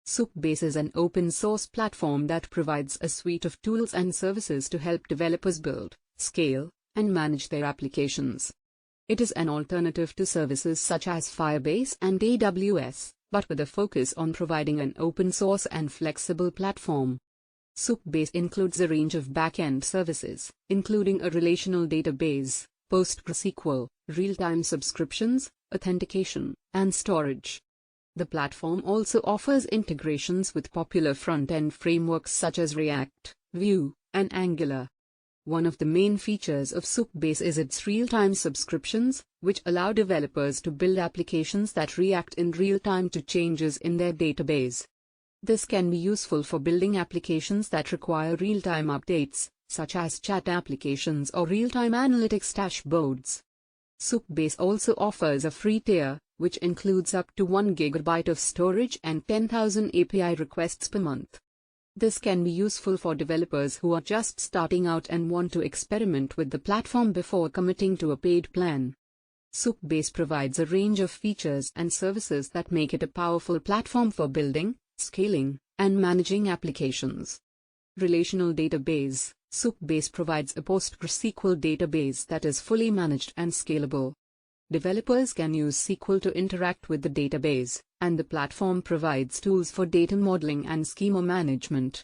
Supabase is an open-source platform that provides a suite of tools and services to help developers build, scale, and manage their applications. It is an alternative to services such as Firebase and AWS, but with a focus on providing an open-source and flexible platform. Supabase includes a range of back-end services, including a relational database, PostgreSQL, real-time subscriptions, authentication, and storage. The platform also offers integrations with popular front-end frameworks such as React, Vue, and Angular. One of the main features of Supabase is its real-time subscriptions, which allow developers to build applications that react in real time to changes in their database. This can be useful for building applications that require real-time updates, such as chat applications or real-time analytics dashboards. Supabase also offers a free tier, which includes up to 1 GB of storage and 10,000 API requests per month. This can be useful for developers who are just starting out and want to experiment with the platform before committing to a paid plan. Supabase provides a range of features and services that make it a powerful platform for building, scaling, and managing applications. Relational database. Supabase provides a PostgreSQL database that is fully managed and scalable. Developers can use SQL to interact with the database, and the platform provides tools for data modeling and schema management.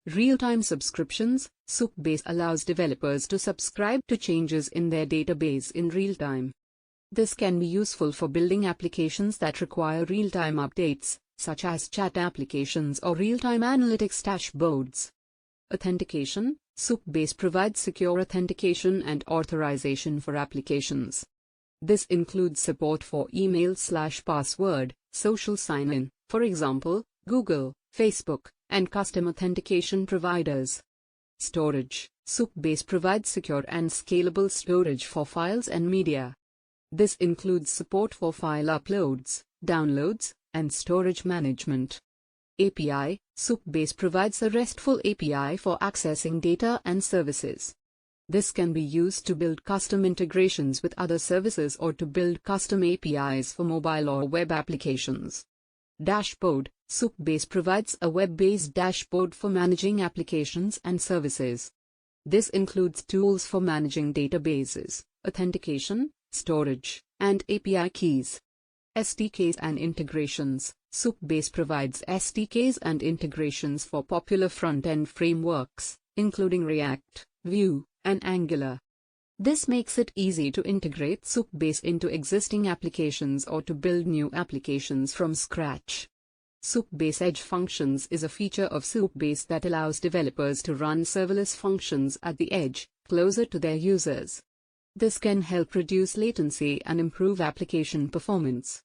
Real-time subscriptions. Supabase allows developers to subscribe to changes in their database in real time. This can be useful for building applications that require real-time updates, such as chat applications or real-time analytics dashboards. Authentication. Supabase provides secure authentication and authorization for applications. This includes support for email/password, social sign-in, for example, Google, Facebook, and custom authentication providers. Storage. Supabase provides secure and scalable storage for files and media. This includes support for file uploads, downloads, and storage management. API. Supabase provides a RESTful API for accessing data and services. This can be used to build custom integrations with other services or to build custom APIs for mobile or web applications. Dashboard. Supabase provides a web-based dashboard for managing applications and services. This includes tools for managing databases, authentication, storage, and API keys. SDKs and integrations. Supabase provides SDKs and integrations for popular front-end frameworks, including React, Vue, and Angular. This makes it easy to integrate Supabase into existing applications or to build new applications from scratch. Supabase Edge Functions is a feature of Supabase that allows developers to run serverless functions at the edge, closer to their users. This can help reduce latency and improve application performance.